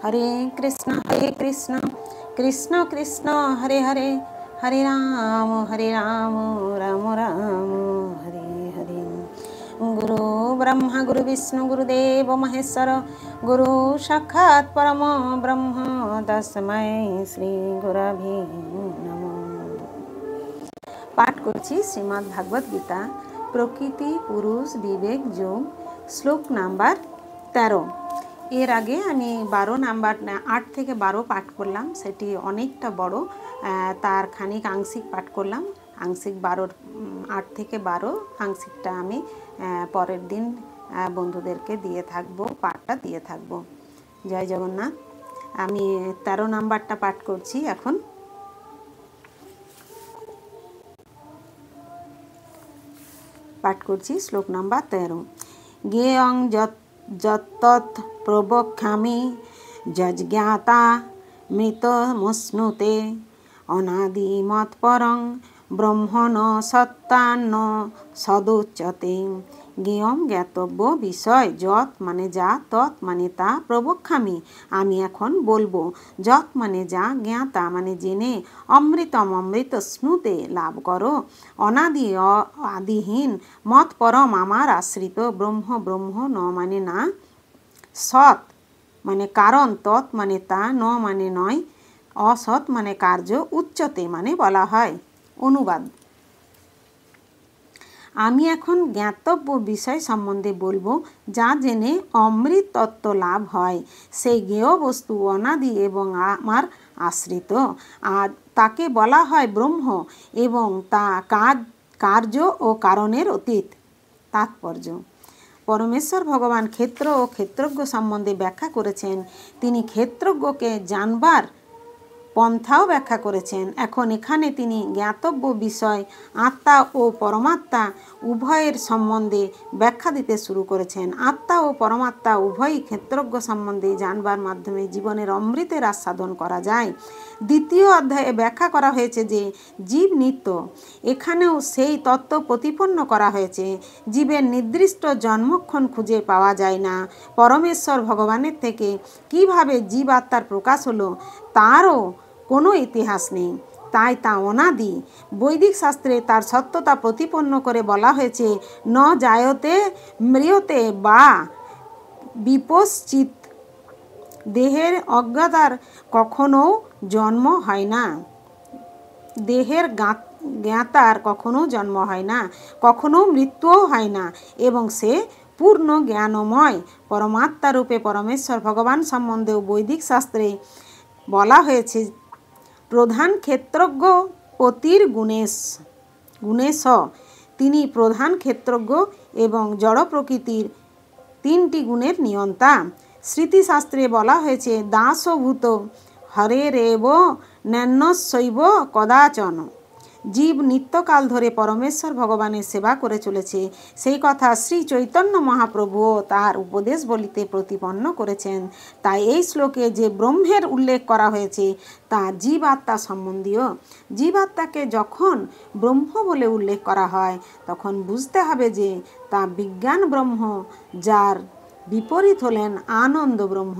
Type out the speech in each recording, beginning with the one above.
हरे कृष्ण कृष्ण कृष्ण हरे हरे, हरे राम राम राम हरे हरे। गुरु ब्रह्मा गुरु विष्णु गुरुदेव महेश्वर, गुरु साक्षात् परम ब्रह्म तस्मै श्री गुरवे नमः। पाठ করছি শ্রীমদ্ ভাগবত গীতা প্রকৃতি পুরুষ বিবেক যোগ শ্লোক নাম্বার 13। এর আগে আমি 12 নাম্বার 8 থেকে 12 পাঠ করলাম, সেটি অনেকটা বড়, তার খানিক আংশিক পাঠ করলাম। আংশিক 8 থেকে 12 আংশিকটা আমি পরের দিন বন্ধুদেরকে দিয়ে থাকবো, পাঠটা দিয়ে থাকবো। জয় জগন্নাথ। আমি 13 নাম্বারটা পাঠ করছি এখন। পাঠ করছি শ্লোক নাম্বার 13। জ্ঞেয়ং যত্তৎ প্রবক্ষ্যামি যজ্ঞাতা মৃতমশ্নুতে অনাদিমৎপরং ব্রহ্মণ সত্তান্ন সদুচ্যতে। জ্ঞেয়ম জ্ঞাতব্য বিষয়, যৎ মানে যা, তৎ মানে তা, প্রবক্ষ্যামি আমি এখন বলবো, যৎ মানে যা, জ্ঞাতা মানে জেনে, অমৃতম অমৃত স্নুতে লাভ করো, অনাদি আদিহীন, মত পরম আমার আশ্রিত, ব্রহ্ম ব্রহ্ম ন মানে না, সৎ মানে কারণ, তৎ মানে তা, ন মানে নয়, অসৎ মানে কার্য, উচ্চতে মানে বলা হয়। অনুবাদ: আমি এখন জ্ঞাতব্য বিষয় সম্বন্ধে বলবো, যা জেনে অমৃত তত্ত্ব লাভ হয়। সেই জ্ঞেয় বস্তু অনাদি এবং আমার আশ্রিত, আর তাকে বলা হয় ব্রহ্ম, এবং তা কার্য ও কারণের অতীত। তাৎপর্য: পরমেশ্বর ভগবান ক্ষেত্র ও ক্ষেত্রজ্ঞ সম্বন্ধে ব্যাখ্যা করেছেন। তিনি ক্ষেত্রজ্ঞকে জানবার পন্থাও ব্যাখ্যা করেছেন। এখন এখানে তিনি জ্ঞাতব্য বিষয় আত্মা ও পরমাত্মা উভয়ের সম্বন্ধে ব্যাখ্যা দিতে শুরু করেছেন। আত্মা ও পরমাত্মা উভয়ই ক্ষেত্রজ্ঞ সম্বন্ধে জানবার মাধ্যমে জীবনের অমৃতের আস্বাদন করা যায়। দ্বিতীয় অধ্যায়ে ব্যাখ্যা করা হয়েছে যে জীব নিত্য। এখানেও সেই তত্ত্ব প্রতিপন্ন করা হয়েছে। জীবের নির্দিষ্ট জন্মক্ষণ খুঁজে পাওয়া যায় না। পরমেশ্বর ভগবানের থেকে কিভাবে জীব আত্মার প্রকাশ হলো তারও কোনো ইতিহাস নেই, তাই তা অনাদি। বৈদিক শাস্ত্রে তার সত্যতা প্রতিপন্ন করে বলা হয়েছে, ন জায়তে ম্রিয়তে বা বিপশ্চিত। দেহের অজ্ঞতার কখনো জন্ম হয় না, দেহের জ্ঞাতার কখনো জন্ম হয় না, কখনো মৃত্যুও হয় না, এবং সে পূর্ণ জ্ঞানময়। পরমাত্মা রূপে পরমেশ্বর ভগবান সম্বন্ধেও বৈদিক শাস্ত্রে বলা হয়েছে, প্রধান ক্ষেত্রজ্ঞ পতির গুণেশ। তিনি প্রধান ক্ষেত্রজ্ঞ এবং জড় প্রকৃতির 3টি গুণের নিয়ন্তা। স্মৃতিশাস্ত্রে বলা হয়েছে, দাসভূত হরেরেব ন্যান্যশৈব কদাচন। জীব নিত্যকাল ধরে পরমেশ্বর ভগবানের সেবা করে চলেছে, সেই কথা শ্রী চৈতন্য মহাপ্রভুও তার উপদেশ বলিতে প্রতিপন্ন করেছেন। তাই এই শ্লোকে যে ব্রহ্মের উল্লেখ করা হয়েছে তা জীবাত্মা সম্বন্ধীয়। জীবাত্মাকে যখন ব্রহ্ম বলে উল্লেখ করা হয় তখন বুঝতে হবে যে তা বিজ্ঞান ব্রহ্ম, যার বিপরীত হলেন আনন্দ ব্রহ্ম।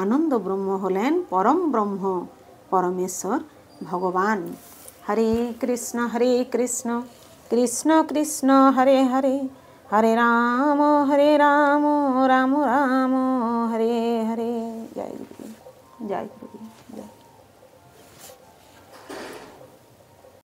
আনন্দ ব্রহ্ম হলেন পরম ব্রহ্ম, পরমেশ্বর ভগবান। হরে কৃষ্ণ কৃষ্ণ কৃষ্ণ হরে হরে, হরে রাম রাম রাম হরে হরে। জয় গুরু, জয় গুরু, জয়।